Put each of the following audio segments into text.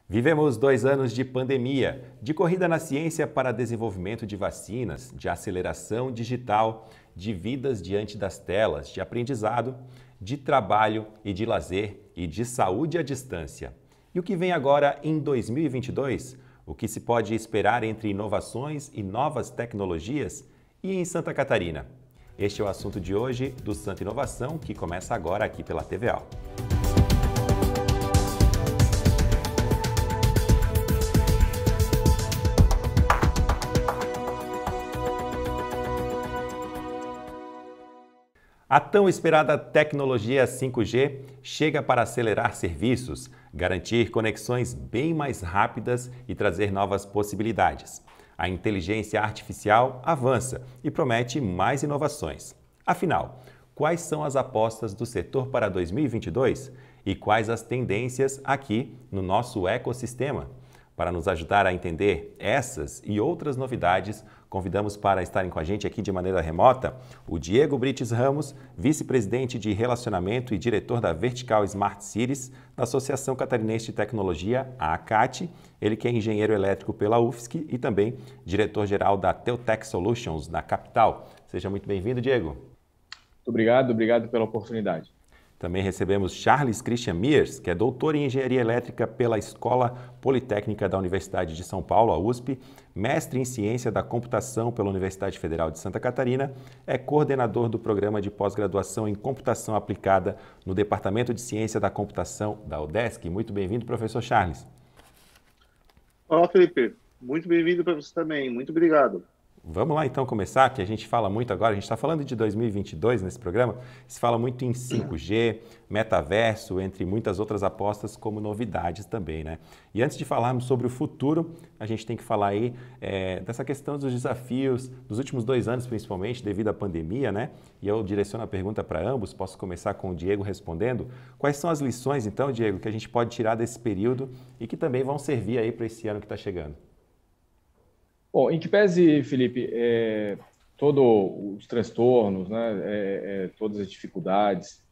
Vivemos 2 anos de pandemia, de corrida na ciência para desenvolvimento de vacinas, de aceleração digital, de vidas diante das telas, de aprendizado, de trabalho e de lazer e de saúde à distância. E o que vem agora em 2022? O que se pode esperar entre inovações e novas tecnologias? E em Santa Catarina? Este é o assunto de hoje do Santa Inovação, que começa agora aqui pela TVA. A tão esperada tecnologia 5G chega para acelerar serviços, garantir conexões bem mais rápidas e trazer novas possibilidades. A inteligência artificial avança e promete mais inovações. Afinal, quais são as apostas do setor para 2022 e quais as tendências aqui no nosso ecossistema? Para nos ajudar a entender essas e outras novidades, convidamos para estarem com a gente aqui de maneira remota o Diego Brites Ramos, vice-presidente de relacionamento e diretor da Vertical Smart Cities da Associação Catarinense de Tecnologia, a ACAT, ele que é engenheiro elétrico pela UFSC e também diretor-geral da Teutec Solutions na capital. Seja muito bem-vindo, Diego. Muito obrigado pela oportunidade. Também recebemos Charles Christian Mears, que é doutor em Engenharia Elétrica pela Escola Politécnica da Universidade de São Paulo, a USP, mestre em Ciência da Computação pela Universidade Federal de Santa Catarina, é coordenador do Programa de Pós-Graduação em Computação Aplicada no Departamento de Ciência da Computação da UDESC. Muito bem-vindo, professor Charles. Olá, Felipe. Muito bem-vindo para você também. Muito obrigado. Vamos lá então começar, que a gente fala muito agora, a gente está falando de 2022 nesse programa, se fala muito em 5G, metaverso, entre muitas outras apostas como novidades também, né? E antes de falarmos sobre o futuro, a gente tem que falar aí dessa questão dos desafios dos últimos 2 anos, principalmente, devido à pandemia, né? E eu direciono a pergunta para ambos, posso começar com o Diego respondendo. Quais são as lições, então, Diego, que a gente pode tirar desse período e que também vão servir aí para esse ano que está chegando? Bom, em que pese, Felipe, todos os transtornos, né, todas as dificuldades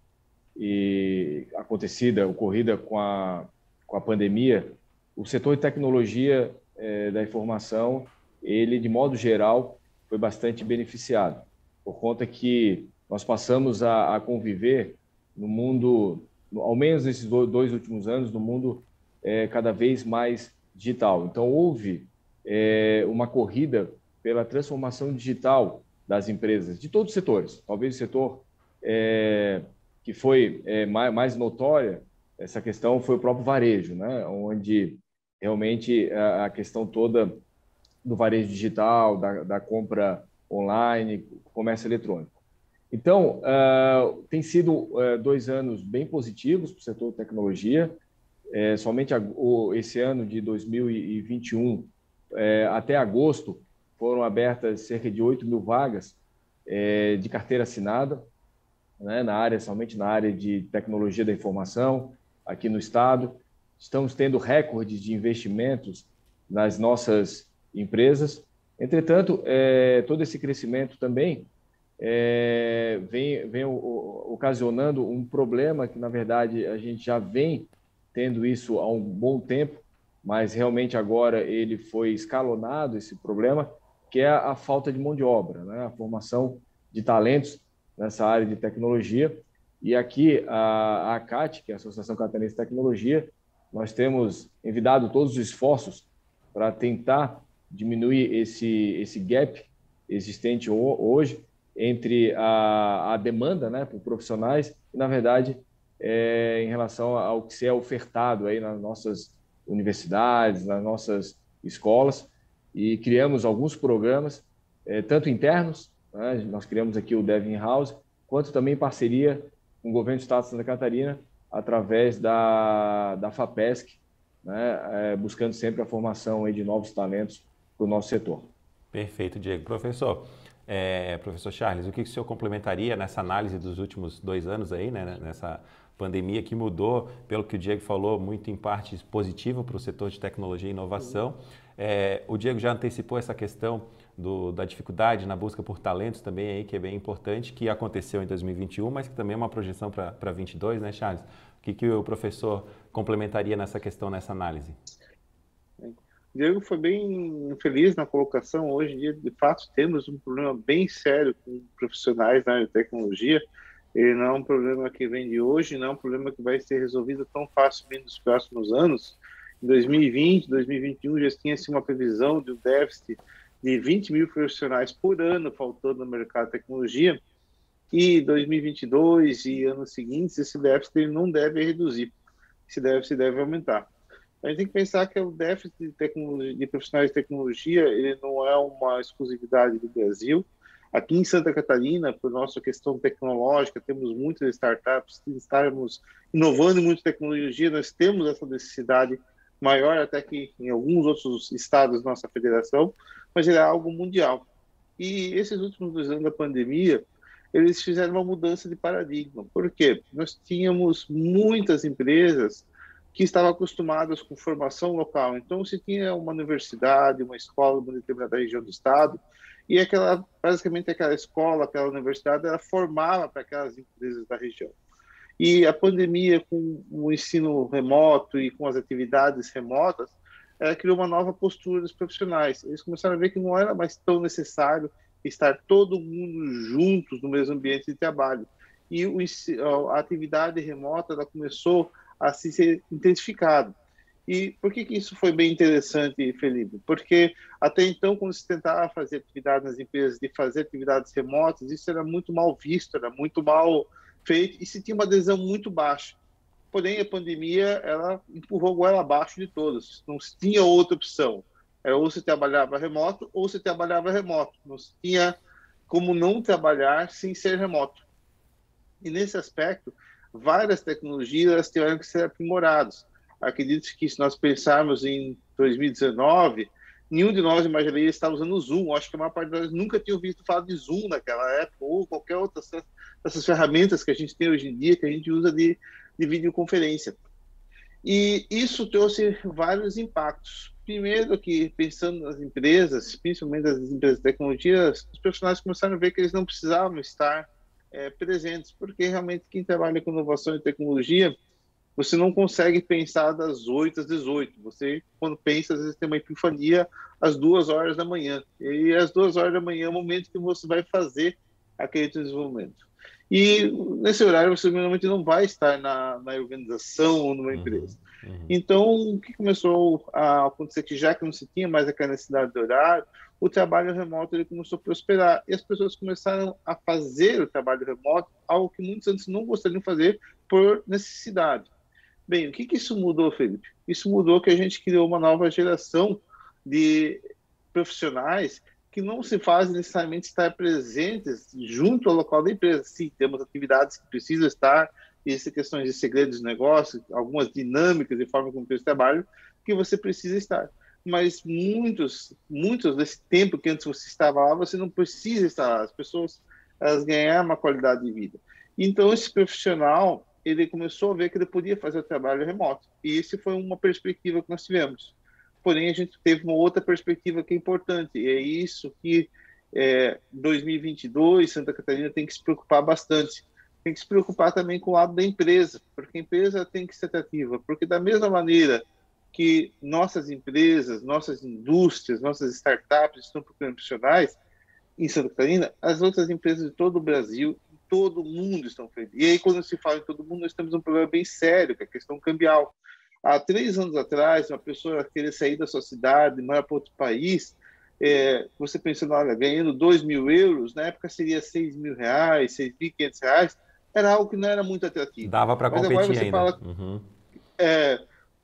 ocorrida com a pandemia, o setor de tecnologia da informação, ele, de modo geral, foi bastante beneficiado, por conta que nós passamos a conviver no mundo, ao menos nesses 2 últimos anos, no mundo cada vez mais digital. Então, houve uma corrida pela transformação digital das empresas, de todos os setores. Talvez o setor que foi mais notória, essa questão foi o próprio varejo, né? Onde realmente a questão toda do varejo digital, da compra online, comércio eletrônico. Então, tem sido 2 anos bem positivos para o setor de tecnologia. Somente esse ano de 2021, até agosto, foram abertas cerca de 8 mil vagas de carteira assinada, né, somente na área de tecnologia da informação, aqui no estado. Estamos tendo recordes de investimentos nas nossas empresas. Entretanto, todo esse crescimento também vem ocasionando um problema que, na verdade, a gente já vem tendo isso há um bom tempo, mas realmente agora ele foi escalonado, esse problema, que é a falta de mão de obra, né? A formação de talentos nessa área de tecnologia. E aqui a ACAT, que é a Associação Catarinense de Tecnologia, nós temos envidado todos os esforços para tentar diminuir esse gap existente hoje entre a demanda, né, por profissionais e, na verdade, em relação ao que se é ofertado aí nas nossas universidades, nas nossas escolas, e criamos alguns programas, tanto internos, né? Nós criamos aqui o Dev In-House, quanto também em parceria com o Governo do Estado de Santa Catarina, através da FAPESC, né? Buscando sempre a formação aí de novos talentos para o nosso setor. Perfeito, Diego. Professor Charles, o que o senhor complementaria nessa análise dos últimos 2 anos aí, né, nessa Pandemia que mudou, pelo que o Diego falou, muito em parte positivo para o setor de tecnologia e inovação. O Diego já antecipou essa questão da dificuldade na busca por talentos também, aí, que é bem importante, que aconteceu em 2021, mas que também é uma projeção para 2022, né, Charles? O que o professor complementaria nessa questão, nessa análise? O Diego foi bem feliz na colocação. Hoje em dia, de fato, temos um problema bem sério com profissionais na área de tecnologia. Ele não é um problema que vem de hoje, não é um problema que vai ser resolvido tão facilmente nos próximos anos. Em 2020, 2021, já tinha-se uma previsão de um déficit de 20 mil profissionais por ano faltando no mercado de tecnologia. E 2022 e anos seguintes, esse déficit ele não deve reduzir, esse déficit deve aumentar. A gente tem que pensar que o déficit de profissionais de tecnologia ele não é uma exclusividade do Brasil. Aqui em Santa Catarina, por nossa questão tecnológica, temos muitas startups, estamos inovando muito tecnologia, nós temos essa necessidade maior até que em alguns outros estados da nossa federação, mas ele é algo mundial. E esses últimos 2 anos da pandemia, eles fizeram uma mudança de paradigma. Por quê? Nós tínhamos muitas empresas que estavam acostumadas com formação local. Então, se tinha uma universidade, uma escola, uma determinada região do estado, e basicamente aquela escola, aquela universidade, ela formava para aquelas empresas da região. E a pandemia, com o ensino remoto e com as atividades remotas, criou uma nova postura dos profissionais. Eles começaram a ver que não era mais tão necessário estar todo mundo juntos no mesmo ambiente de trabalho. E a atividade remota ela começou a se ser intensificado. E por que isso foi bem interessante, Felipe? Porque até então, quando se tentava fazer atividade nas empresas, de fazer atividades remotas, isso era muito mal visto, era muito mal feito e se tinha uma adesão muito baixa. Porém, a pandemia, ela empurrou a goela abaixo de todos. Não se tinha outra opção. Era ou se trabalhava remoto ou se trabalhava remoto. Não se tinha como não trabalhar sem ser remoto. E nesse aspecto, várias tecnologias tiveram que ser aprimoradas. Acredito que se nós pensarmos em 2019, nenhum de nós imaginaria estar usando o Zoom. Acho que a maior parte de nós nunca tinha ouvido falar de Zoom naquela época, ou qualquer outra dessas ferramentas que a gente tem hoje em dia, que a gente usa de videoconferência. E isso trouxe vários impactos. Primeiro que, pensando nas empresas, principalmente as empresas de tecnologia, os profissionais começaram a ver que eles não precisavam estar presentes, porque realmente quem trabalha com inovação e tecnologia, você não consegue pensar das 8 às 18. Você, quando pensa, às vezes tem uma epifania às 2 horas da manhã. E às 2 horas da manhã é o momento que você vai fazer aquele desenvolvimento. E nesse horário você normalmente não vai estar na organização ou numa empresa. Então, o que começou a acontecer que já que não se tinha mais aquela necessidade de horário, o trabalho remoto ele começou a prosperar e as pessoas começaram a fazer o trabalho remoto, algo que muitos antes não gostariam de fazer por necessidade. Bem, o que isso mudou, Felipe? Isso mudou que a gente criou uma nova geração de profissionais que não se fazem necessariamente estar presentes junto ao local da empresa. Sim, temos atividades que precisam estar, existem questões de segredos de negócio, algumas dinâmicas de forma como a empresa trabalha, que você precisa estar. Mas muitos desse tempo que antes você estava lá, você não precisa estar lá. As pessoas elas ganharam uma qualidade de vida. Então, esse profissional, ele começou a ver que ele podia fazer o trabalho remoto. E isso foi uma perspectiva que nós tivemos. Porém, a gente teve uma outra perspectiva que é importante, e é isso que 2022 Santa Catarina tem que se preocupar bastante. Tem que se preocupar também com o lado da empresa, porque a empresa tem que ser atrativa, porque da mesma maneira que nossas empresas, nossas indústrias, nossas startups estão procurando profissionais em Santa Catarina, as outras empresas de todo o Brasil, todo mundo estão fazendo. E aí, quando se fala em todo mundo, nós temos um problema bem sério, que é a questão cambial. Há 3 anos atrás, uma pessoa querer sair da sua cidade, morar para outro país, você pensando, olha, ganhando 2 mil euros, na época seria 6 mil reais, 6.500 reais, era algo que não era muito atrativo. Dava para competir ainda.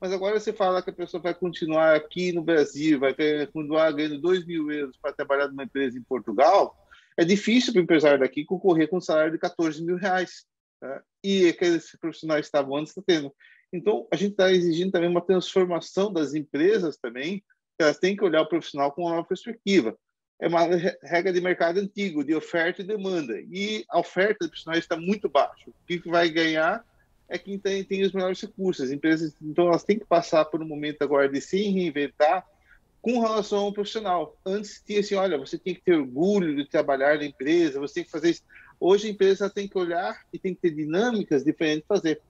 Mas agora você fala que a pessoa vai continuar aqui no Brasil, vai continuar ganhando 2 mil euros para trabalhar numa empresa em Portugal, é difícil para o empresário daqui concorrer com um salário de 14 mil reais. Tá? E aqueles profissionais que estavam antes estão tendo. Então, a gente está exigindo também uma transformação das empresas também, elas têm que olhar o profissional com uma nova perspectiva. É uma regra de mercado antigo, de oferta e demanda. E a oferta de profissionais está muito baixa. O que vai ganhar é quem tem os melhores recursos. As empresas, então, elas têm que passar por um momento agora de se reinventar com relação ao profissional. Antes tinha assim, olha, você tem que ter orgulho de trabalhar na empresa, você tem que fazer isso. Hoje a empresa tem que olhar e tem que ter dinâmicas diferentes de fazer.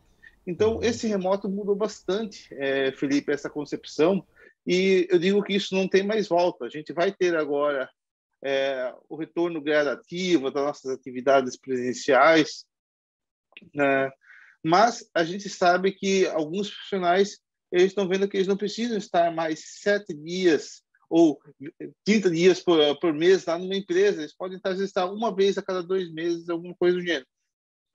Então, esse remoto mudou bastante, Felipe, essa concepção, e eu digo que isso não tem mais volta. A gente vai ter agora o retorno gradativo das nossas atividades presenciais, né? Mas a gente sabe que alguns profissionais eles estão vendo que eles não precisam estar mais 7 dias ou 30 dias por mês lá numa empresa. Eles podem estar uma vez a cada 2 meses, alguma coisa do gênero.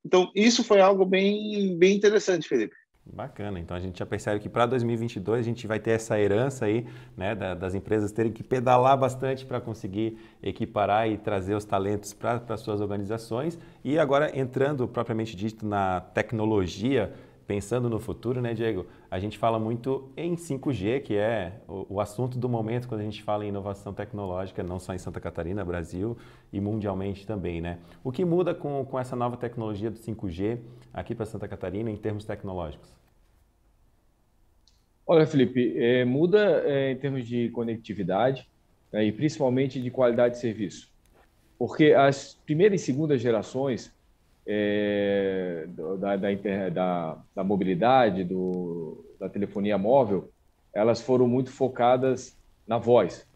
Então, isso foi algo bem interessante, Felipe. Bacana, então a gente já percebe que para 2022 a gente vai ter essa herança aí, né, das empresas terem que pedalar bastante para conseguir equiparar e trazer os talentos para suas organizações. E agora entrando propriamente dito na tecnologia, pensando no futuro, né, Diego? A gente fala muito em 5G, que é o assunto do momento quando a gente fala em inovação tecnológica, não só em Santa Catarina, Brasil e mundialmente também, né? O que muda com essa nova tecnologia do 5G aqui para Santa Catarina em termos tecnológicos? Olha, Felipe, muda em termos de conectividade, né, e principalmente de qualidade de serviço. Porque as primeiras e segundas gerações da mobilidade, da telefonia móvel, elas foram muito focadas na voz.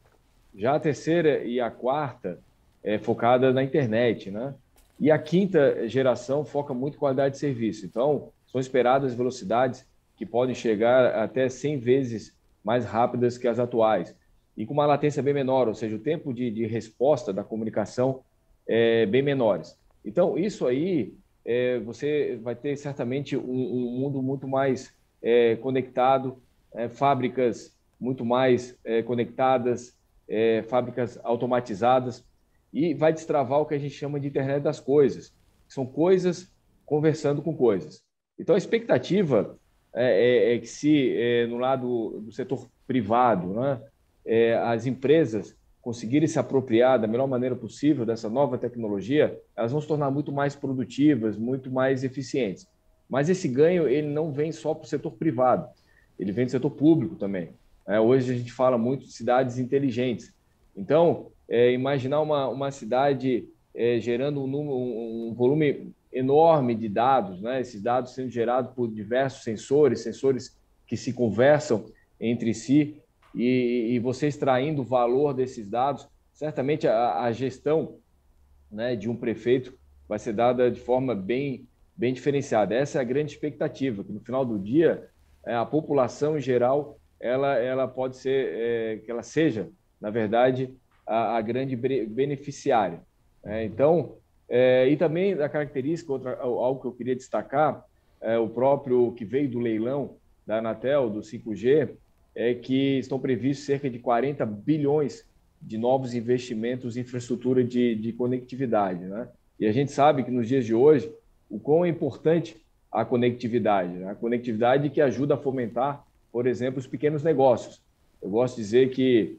Já a terceira e a quarta é focada na internet, né? E a quinta geração foca muito em qualidade de serviço. Então, são esperadas velocidades que podem chegar até 100 vezes mais rápidas que as atuais, e com uma latência bem menor, ou seja, o tempo de resposta da comunicação é bem menores. Então, isso aí, você vai ter certamente um mundo muito mais conectado, fábricas muito mais conectadas, fábricas automatizadas, e vai destravar o que a gente chama de internet das coisas, que são coisas conversando com coisas. Então, a expectativa é que se, no lado do setor privado, né, as empresas conseguirem se apropriar da melhor maneira possível dessa nova tecnologia, elas vão se tornar muito mais produtivas, muito mais eficientes. Mas esse ganho ele não vem só para o setor privado, ele vem do setor público também. Hoje a gente fala muito de cidades inteligentes. Então, imaginar uma cidade gerando um volume enorme de dados, né? Esses dados sendo gerados por diversos sensores que se conversam entre si, e você extraindo o valor desses dados, certamente a gestão, né, de um prefeito vai ser dada de forma bem diferenciada. Essa é a grande expectativa, que no final do dia a população em geral ela pode ser que ela seja, na verdade, a grande beneficiária. Então, e também a característica, algo que eu queria destacar, o próprio que veio do leilão da Anatel, do 5G, é que estão previstos cerca de 40 bilhões de novos investimentos em infraestrutura de conectividade, né? E a gente sabe que nos dias de hoje, o quão é importante a conectividade, né? A conectividade que ajuda a fomentar, por exemplo, os pequenos negócios. Eu gosto de dizer que,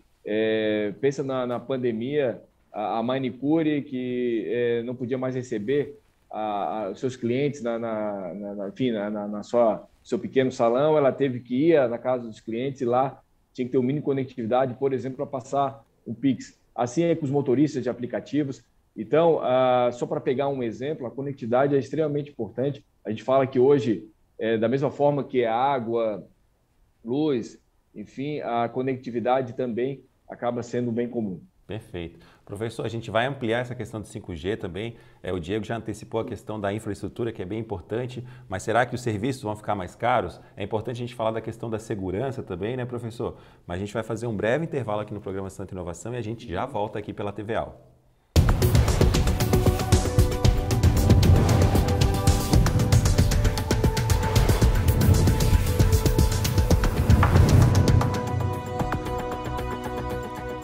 pensa na pandemia, a manicure que não podia mais receber os seus clientes na seu pequeno salão, ela teve que ir na casa dos clientes e lá tinha que ter um mínimo de conectividade, por exemplo, para passar um Pix. Assim é com os motoristas de aplicativos. Então, só para pegar um exemplo, a conectividade é extremamente importante. A gente fala que hoje, da mesma forma que a água, luz, enfim, a conectividade também acaba sendo um bem comum. Perfeito. Professor, a gente vai ampliar essa questão do 5G também. O Diego já antecipou a questão da infraestrutura, que é bem importante, mas será que os serviços vão ficar mais caros? É importante a gente falar da questão da segurança também, né, professor? Mas a gente vai fazer um breve intervalo aqui no programa Santa Inovação e a gente já volta aqui pela TVAL.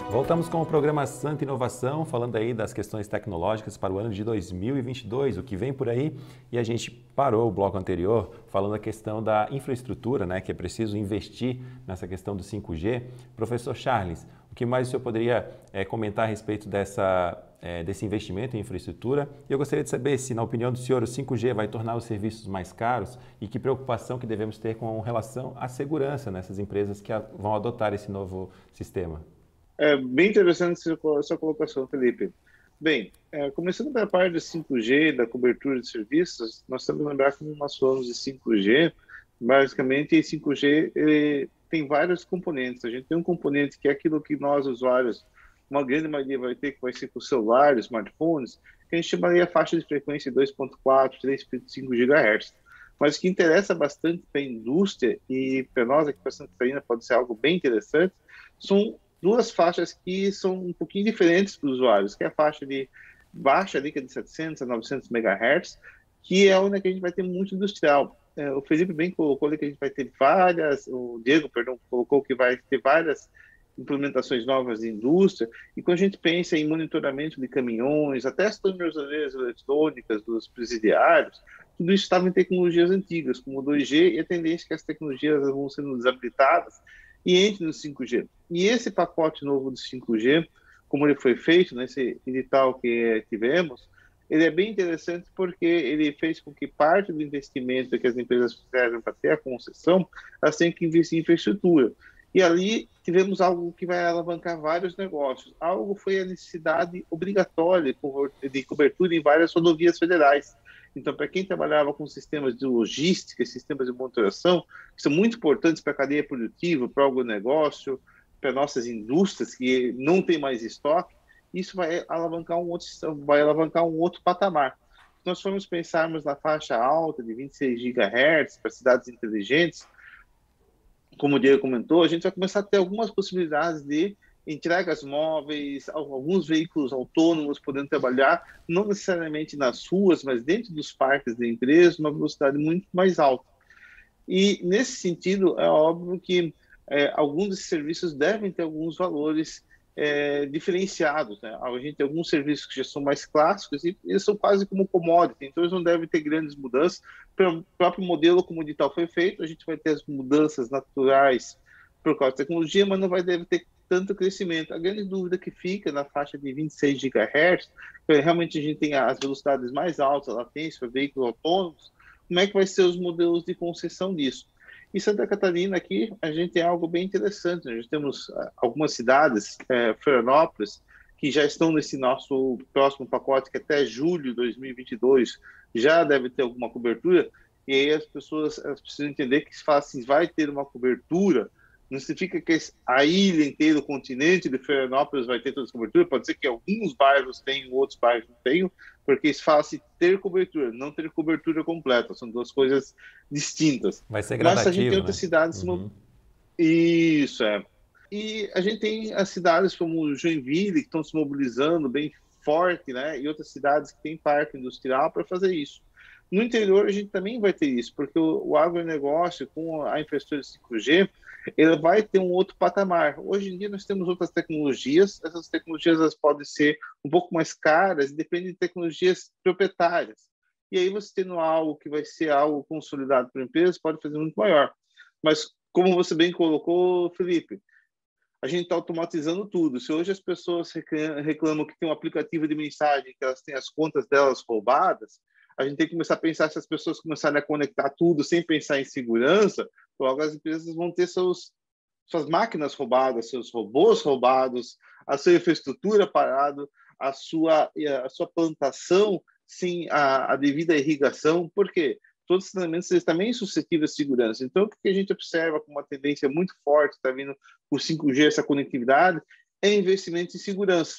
Voltamos com o programa Santa Inovação, falando aí das questões tecnológicas para o ano de 2022, o que vem por aí, e a gente parou o bloco anterior falando da questão da infraestrutura, né, que é preciso investir nessa questão do 5G. Professor Charles, o que mais o senhor poderia comentar a respeito dessa desse investimento em infraestrutura. E eu gostaria de saber se, na opinião do senhor, o 5G vai tornar os serviços mais caros e que preocupação que devemos ter com relação à segurança nessas empresas que vão adotar esse novo sistema. É bem interessante a sua colocação, Felipe. Bem, começando pela parte do 5G, da cobertura de serviços, nós temos que lembrar que nós falamos de 5G, basicamente 5G tem vários componentes. A gente tem um componente que é aquilo que nós, usuários, uma grande maioria vai ter, que vai ser com celulares, smartphones, que a gente chamaria a faixa de frequência 2.4, 3.5 GHz. Mas o que interessa bastante para a indústria e para nós aqui para Santa Catarina pode ser algo bem interessante, são duas faixas que são um pouquinho diferentes para os usuários, que é a faixa de baixa, que é de 700 a 900 MHz, que é onde a gente vai ter muito industrial. O Felipe bem colocou ali que a gente vai ter o Diego, perdão, colocou que vai ter várias implementações novas de indústria, e quando a gente pensa em monitoramento de caminhões, até as tornozeiras eletrônicas dos presidiários, tudo isso estava em tecnologias antigas, como o 2G, e a tendência é que as tecnologias vão sendo desabilitadas e entrem no 5G. E esse pacote novo do 5G, como ele foi feito nesse edital que tivemos, ele é bem interessante porque ele fez com que parte do investimento que as empresas fizeram para ter a concessão, elas têm que investir em infraestrutura. E ali tivemos algo que vai alavancar vários negócios. Algo foi a necessidade obrigatória de cobertura em várias rodovias federais. Então, para quem trabalhava com sistemas de logística, sistemas de monitoração, que são muito importantes para a cadeia produtiva, para o agronegócio, para nossas indústrias que não tem mais estoque, isso vai alavancar um outro patamar. Se nós formos pensarmos na faixa alta de 26 GHz para cidades inteligentes, como o Diego comentou, a gente vai começar a ter algumas possibilidades de entregas móveis, alguns veículos autônomos podendo trabalhar, não necessariamente nas ruas, mas dentro dos parques da empresa, uma velocidade muito mais alta. E, nesse sentido, é óbvio que alguns desses serviços devem ter alguns valores diferenciados, né? A gente tem alguns serviços que já são mais clássicos e eles são quase como commodity, então eles não devem ter grandes mudanças. Pelo próprio modelo como o edital foi feito, a gente vai ter as mudanças naturais por causa da tecnologia, mas não deve ter tanto crescimento. A grande dúvida que fica na faixa de 26 GHz, realmente a gente tem as velocidades mais altas, a latência para veículos autônomos, como é que vai ser os modelos de concessão disso? Em Santa Catarina, aqui, a gente tem algo bem interessante. Nós temos algumas cidades, Florianópolis, que já estão nesse nosso próximo pacote, que até julho de 2022 já deve ter alguma cobertura. E aí as pessoas precisam entender que se fala assim, vai ter uma cobertura, não significa que a ilha inteira, o continente de Florianópolis vai ter toda essa cobertura. Pode ser que alguns bairros tenham, outros bairros não tenham, porque se fala assim, ter cobertura, não ter cobertura completa. São duas coisas distintas. Vai ser gradativo, mas a gente tem outras cidades... Isso, E a gente tem as cidades como Joinville, que estão se mobilizando bem forte, né? E outras cidades que têm parque industrial para fazer isso. No interior, a gente também vai ter isso, porque o agronegócio, com a infraestrutura 5G, ele vai ter um outro patamar. Hoje em dia, nós temos outras tecnologias, essas tecnologias elas podem ser um pouco mais caras e dependem de tecnologias proprietárias. E aí, você tendo algo que vai ser algo consolidado por empresas, pode fazer muito maior. Mas, como você bem colocou, Felipe, a gente está automatizando tudo. Se hoje as pessoas reclamam que tem um aplicativo de mensagem, que elas têm as contas delas roubadas, a gente tem que começar a pensar, se as pessoas começarem a conectar tudo sem pensar em segurança, logo as empresas vão ter suas máquinas roubadas, seus robôs roubados, a sua infraestrutura parada, a sua plantação sem a devida irrigação. Por quê? Todos os treinamentos eles também são suscetíveis à segurança. Então, o que a gente observa como uma tendência muito forte, está vindo o 5G, essa conectividade, é investimento em segurança.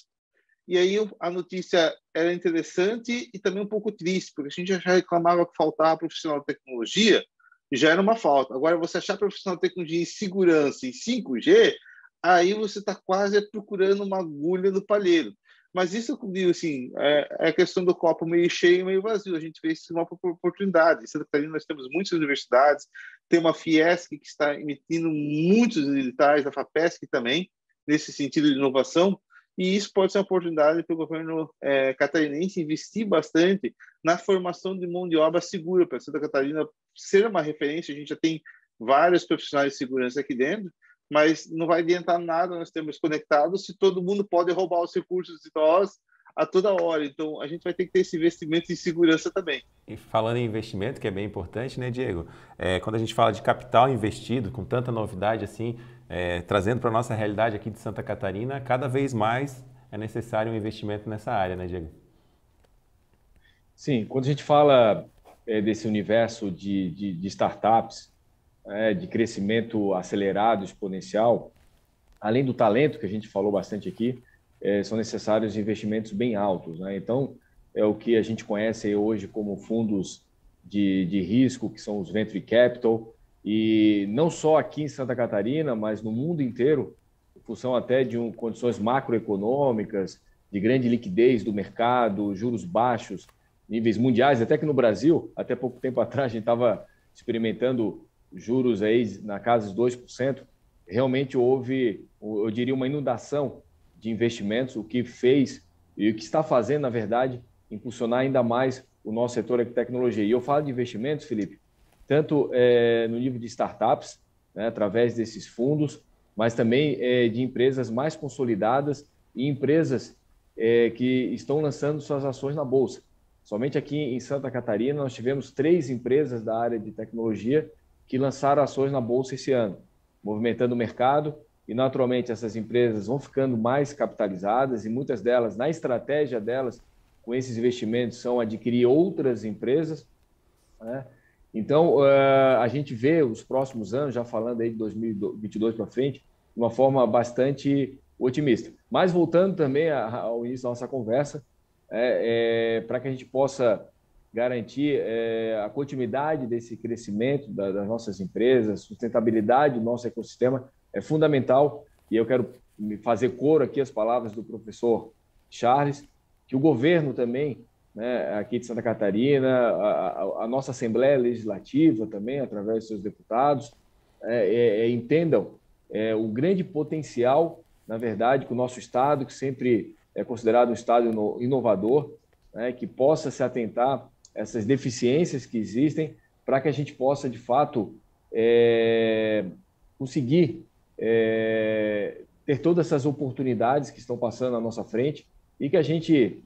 E aí a notícia era interessante e também um pouco triste, porque a gente já reclamava que faltava profissional de tecnologia, já era uma falta. Agora, você achar profissional de tecnologia em segurança, em 5G, aí você está quase procurando uma agulha no palheiro. Mas isso, eu digo assim, é a questão do copo meio cheio e meio vazio. A gente vê isso como uma oportunidade. Em Santa Catarina, nós temos muitas universidades, tem uma Fiesc que está emitindo muitos editais, a FAPESC também, nesse sentido de inovação, e isso pode ser uma oportunidade para o governo catarinense investir bastante na formação de mão de obra segura, para Santa Catarina ser uma referência. A gente já tem vários profissionais de segurança aqui dentro, mas não vai adiantar nada nós termos conectados se todo mundo pode roubar os recursos de nós a toda hora. Então, a gente vai ter que ter esse investimento em segurança também. E falando em investimento, que é bem importante, né, Diego? Quando a gente fala de capital investido, com tanta novidade assim, trazendo para a nossa realidade aqui de Santa Catarina, cada vez mais é necessário um investimento nessa área, né, Diego? Sim, quando a gente fala desse universo de startups, de crescimento acelerado, exponencial, além do talento que a gente falou bastante aqui, são necessários investimentos bem altos, né? Então, é o que a gente conhece hoje como fundos de risco, que são os venture capital, e não só aqui em Santa Catarina, mas no mundo inteiro, em função até de condições macroeconômicas, de grande liquidez do mercado, juros baixos, níveis mundiais, até que no Brasil, até pouco tempo atrás, a gente estava experimentando juros aí na casa dos 2%. Realmente houve, eu diria, uma inundação de investimentos, o que fez e o que está fazendo, na verdade, impulsionar ainda mais o nosso setor de tecnologia. E eu falo de investimentos, Felipe, tanto no nível de startups, né, através desses fundos, mas também de empresas mais consolidadas e empresas que estão lançando suas ações na Bolsa. Somente aqui em Santa Catarina, nós tivemos 3 empresas da área de tecnologia que lançaram ações na Bolsa esse ano, movimentando o mercado, e naturalmente essas empresas vão ficando mais capitalizadas e muitas delas, na estratégia delas, com esses investimentos, são adquirir outras empresas, né? Então, a gente vê os próximos anos, já falando aí de 2022 para frente, de uma forma bastante otimista. Mas voltando também ao início da nossa conversa, para que a gente possa garantir a continuidade desse crescimento das nossas empresas, sustentabilidade do nosso ecossistema, é fundamental. E eu quero fazer coro aqui as palavras do professor Charles, que o governo também, né, aqui de Santa Catarina, a nossa Assembleia Legislativa também, através dos seus deputados, entendam o grande potencial, na verdade, que o nosso Estado, que sempre é considerado um Estado inovador, né, que possa se atentar a essas deficiências que existem, para que a gente possa, de fato, conseguir ter todas essas oportunidades que estão passando à nossa frente e que a gente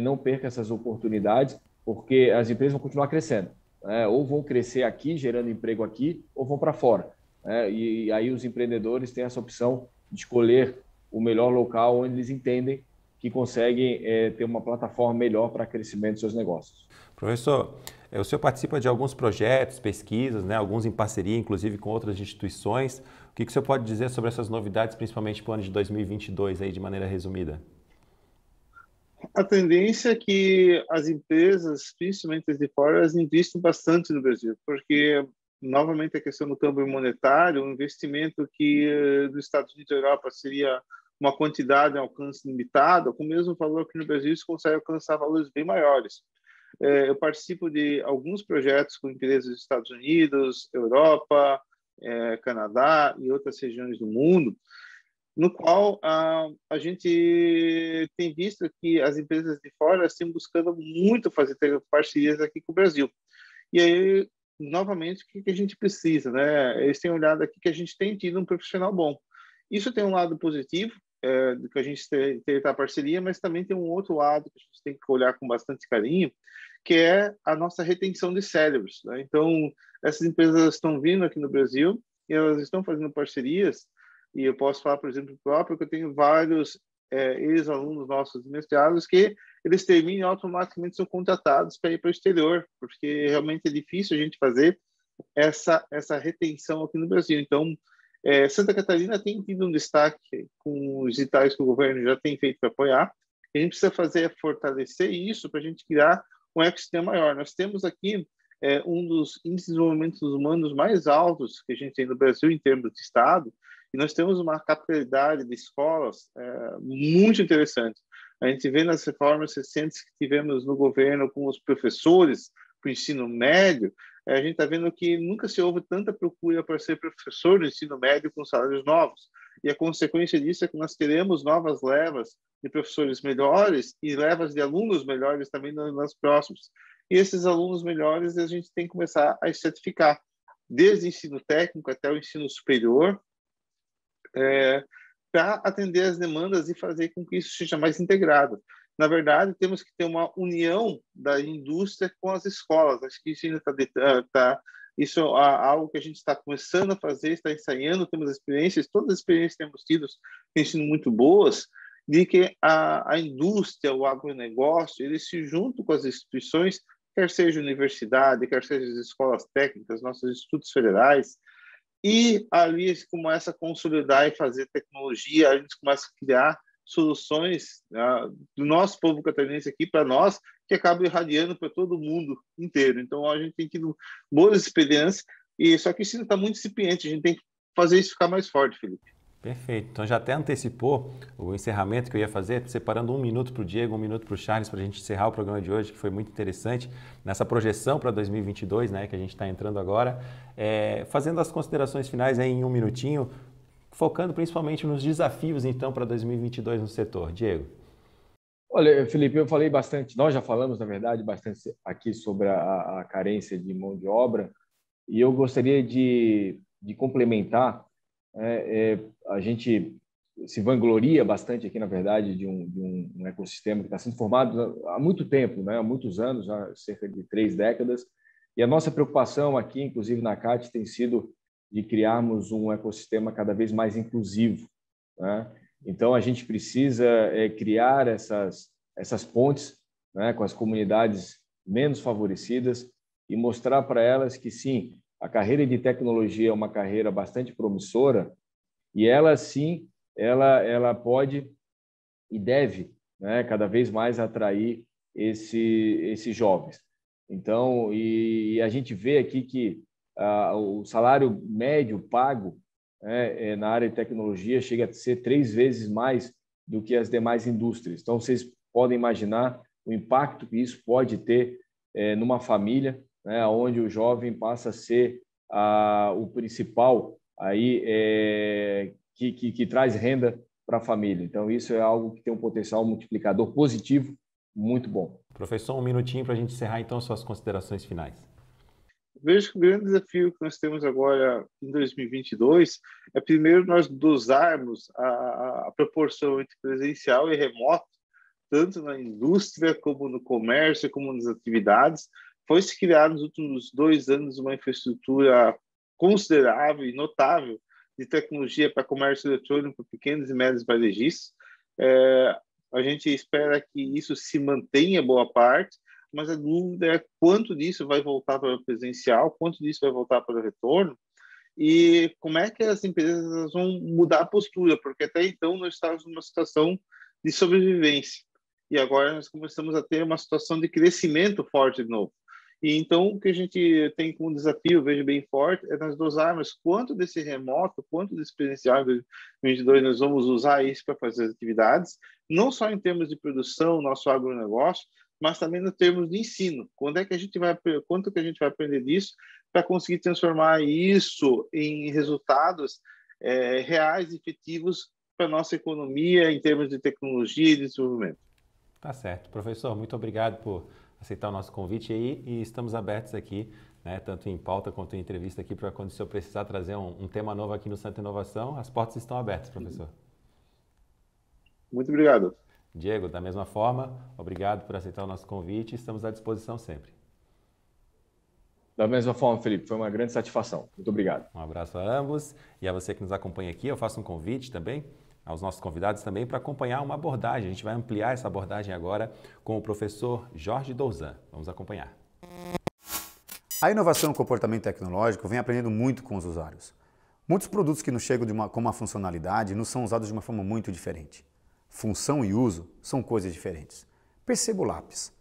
não perca essas oportunidades, porque as empresas vão continuar crescendo, né? Ou vão crescer aqui, gerando emprego aqui, ou vão para fora, né? E aí os empreendedores têm essa opção de escolher o melhor local onde eles entendem que conseguem ter uma plataforma melhor para crescimento dos seus negócios. Professor, o senhor participa de alguns projetos, pesquisas, né, alguns em parceria, inclusive com outras instituições. O que o senhor pode dizer sobre essas novidades, principalmente para o ano de 2022, aí, de maneira resumida? A tendência é que as empresas, principalmente as de fora, elas investem bastante no Brasil, porque, novamente, a questão do câmbio monetário, um investimento que nos Estados Unidos e Europa seria uma quantidade de alcance limitado, com o mesmo valor aqui no Brasil, se consegue alcançar valores bem maiores. Eu participo de alguns projetos com empresas dos Estados Unidos, Europa, Canadá e outras regiões do mundo, no qual a gente tem visto que as empresas de fora estão buscando muito fazer parcerias aqui com o Brasil. E aí, novamente, o que a gente precisa, né? Eles têm olhado aqui que a gente tem tido um profissional bom. Isso tem um lado positivo, de que a gente ter a parceria, mas também tem um outro lado que a gente tem que olhar com bastante carinho, que é a nossa retenção de cérebros, né? Então, essas empresas estão vindo aqui no Brasil e elas estão fazendo parcerias, e eu posso falar, por exemplo, próprio, que eu tenho vários ex-alunos nossos mestrados que eles terminam e automaticamente são contratados para ir para o exterior, porque realmente é difícil a gente fazer essa retenção aqui no Brasil. Então, Santa Catarina tem tido um destaque com os editais que o governo já tem feito para apoiar. A gente precisa fazer fortalecer isso para a gente criar um ecossistema maior. Nós temos aqui um dos índices de desenvolvimento humanos mais altos que a gente tem no Brasil em termos de Estado, e nós temos uma capilaridade de escolas muito interessante. A gente vê nas reformas recentes que tivemos no governo com os professores para o ensino médio, a gente está vendo que nunca se houve tanta procura para ser professor do ensino médio com salários novos. E a consequência disso é que nós teremos novas levas de professores melhores e levas de alunos melhores também nas próximas. E esses alunos melhores a gente tem que começar a certificar, desde o ensino técnico até o ensino superior, para atender as demandas e fazer com que isso seja mais integrado. Na verdade, temos que ter uma união da indústria com as escolas. Acho que isso ainda isso é algo que a gente está começando a fazer, está ensaiando, temos experiências, todas as experiências que temos tido têm sido muito boas, de que a indústria, o agronegócio, eles se juntam com as instituições, quer seja universidade, quer seja as escolas técnicas, nossos institutos federais, e ali começa a consolidar e fazer tecnologia, a gente começa a criar soluções do nosso povo catarinense aqui para nós, que acaba irradiando para todo o mundo inteiro. Então, a gente tem tido boas experiências, só que isso ainda está muito incipiente, a gente tem que fazer isso ficar mais forte, Felipe. Perfeito. Então já até antecipou o encerramento que eu ia fazer, separando 1 minuto para o Diego, 1 minuto para o Charles, para a gente encerrar o programa de hoje, que foi muito interessante, nessa projeção para 2022, né, que a gente está entrando agora, fazendo as considerações finais aí em 1 minutinho, focando principalmente nos desafios, então, para 2022 no setor. Diego. Olha, Felipe, eu falei bastante, nós já falamos, na verdade, bastante aqui sobre a carência de mão de obra, e eu gostaria de complementar. A gente se vangloria bastante aqui, na verdade, de um ecossistema que está sendo formado há muito tempo, né? Há muitos anos, já cerca de 3 décadas, e a nossa preocupação aqui, inclusive na CAT, tem sido de criarmos um ecossistema cada vez mais inclusivo, né? Então, a gente precisa criar essas pontes, né, com as comunidades menos favorecidas e mostrar para elas que, sim, a carreira de tecnologia é uma carreira bastante promissora e ela, sim, ela pode e deve, né, cada vez mais atrair esses jovens. Então, e a gente vê aqui que o salário médio pago na área de tecnologia chega a ser 3 vezes mais do que as demais indústrias. Então, vocês podem imaginar o impacto que isso pode ter numa família, né, onde o jovem passa a ser o principal aí, que traz renda para a família. Então, isso é algo que tem um potencial multiplicador positivo muito bom. Professor, 1 minutinho para a gente encerrar, então, suas considerações finais. Vejo que o grande desafio que nós temos agora em 2022 é, primeiro, nós dosarmos a proporção entre presencial e remoto, tanto na indústria, como no comércio, como nas atividades. Foi-se criado nos últimos 2 anos uma infraestrutura considerável e notável de tecnologia para comércio eletrônico para pequenos e médios varejistas. A gente espera que isso se mantenha boa parte, mas a dúvida é quanto disso vai voltar para o presencial, quanto disso vai voltar para o retorno, e como é que as empresas vão mudar a postura, porque até então nós estávamos numa situação de sobrevivência, e agora nós começamos a ter uma situação de crescimento forte de novo. E então o que a gente tem como desafio, vejo bem forte, é nós dosarmos quanto desse remoto, quanto desse presencial em 2022 nós vamos usar isso para fazer as atividades, não só em termos de produção, nosso agronegócio, mas também no termos de ensino. Quanto que a gente vai aprender disso para conseguir transformar isso em resultados reais e efetivos para a nossa economia em termos de tecnologia e desenvolvimento. Tá certo. Professor, muito obrigado por aceitar o nosso convite aí e estamos abertos aqui, né, tanto em pauta quanto em entrevista aqui, para quando o senhor precisar trazer um tema novo aqui no Santa Inovação, as portas estão abertas, professor. Muito obrigado. Diego, da mesma forma, obrigado por aceitar o nosso convite, estamos à disposição sempre. Da mesma forma, Felipe, foi uma grande satisfação. Muito obrigado. Um abraço a ambos e a você que nos acompanha aqui, eu faço um convite também aos nossos convidados também para acompanhar uma abordagem. A gente vai ampliar essa abordagem agora com o professor Jorge Douzan. Vamos acompanhar. A inovação no comportamento tecnológico vem aprendendo muito com os usuários. Muitos produtos que nos chegam com uma funcionalidade nos são usados de uma forma muito diferente. Função e uso são coisas diferentes. Perceba o lápis.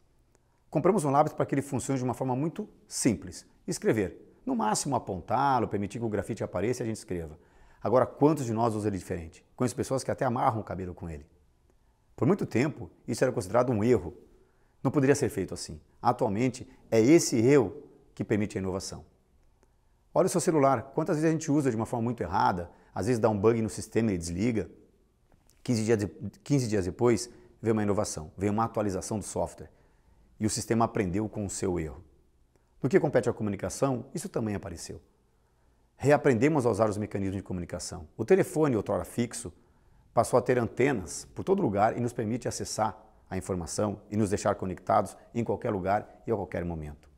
Compramos um lápis para que ele funcione de uma forma muito simples. Escrever. No máximo apontá-lo, permitir que o grafite apareça e a gente escreva. Agora, quantos de nós usam ele diferente? Conheço pessoas que até amarram o cabelo com ele. Por muito tempo, isso era considerado um erro. Não poderia ser feito assim. Atualmente, é esse erro que permite a inovação. Olha o seu celular. Quantas vezes a gente usa de uma forma muito errada, às vezes dá um bug no sistema e ele desliga. 15 dias depois, veio uma inovação, veio uma atualização do software. E o sistema aprendeu com o seu erro. No que compete à comunicação, isso também apareceu. Reaprendemos a usar os mecanismos de comunicação. O telefone, outrora fixo, passou a ter antenas por todo lugar e nos permite acessar a informação e nos deixar conectados em qualquer lugar e a qualquer momento.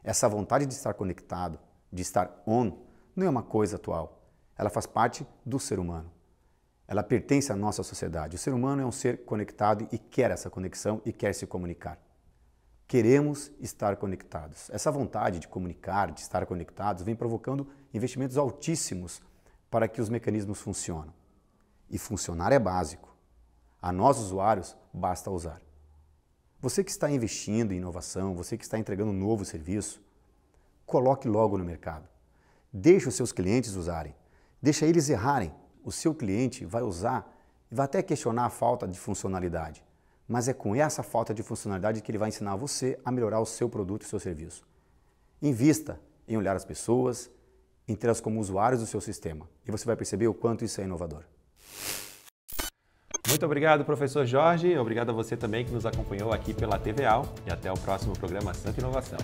Essa vontade de estar conectado, de estar on, não é uma coisa atual. Ela faz parte do ser humano. Ela pertence à nossa sociedade. O ser humano é um ser conectado e quer essa conexão e quer se comunicar. Queremos estar conectados. Essa vontade de comunicar, de estar conectados, vem provocando investimentos altíssimos para que os mecanismos funcionem. E funcionar é básico. A nós, usuários, basta usar. Você que está investindo em inovação, você que está entregando um novo serviço, coloque logo no mercado. Deixe os seus clientes usarem. Deixa eles errarem. O seu cliente vai usar e vai até questionar a falta de funcionalidade. Mas é com essa falta de funcionalidade que ele vai ensinar você a melhorar o seu produto e o seu serviço. Invista em olhar as pessoas, em tê-las como usuários do seu sistema. E você vai perceber o quanto isso é inovador. Muito obrigado, professor Jorge. Obrigado a você também que nos acompanhou aqui pela TVAL. E até o próximo programa Santa Inovação.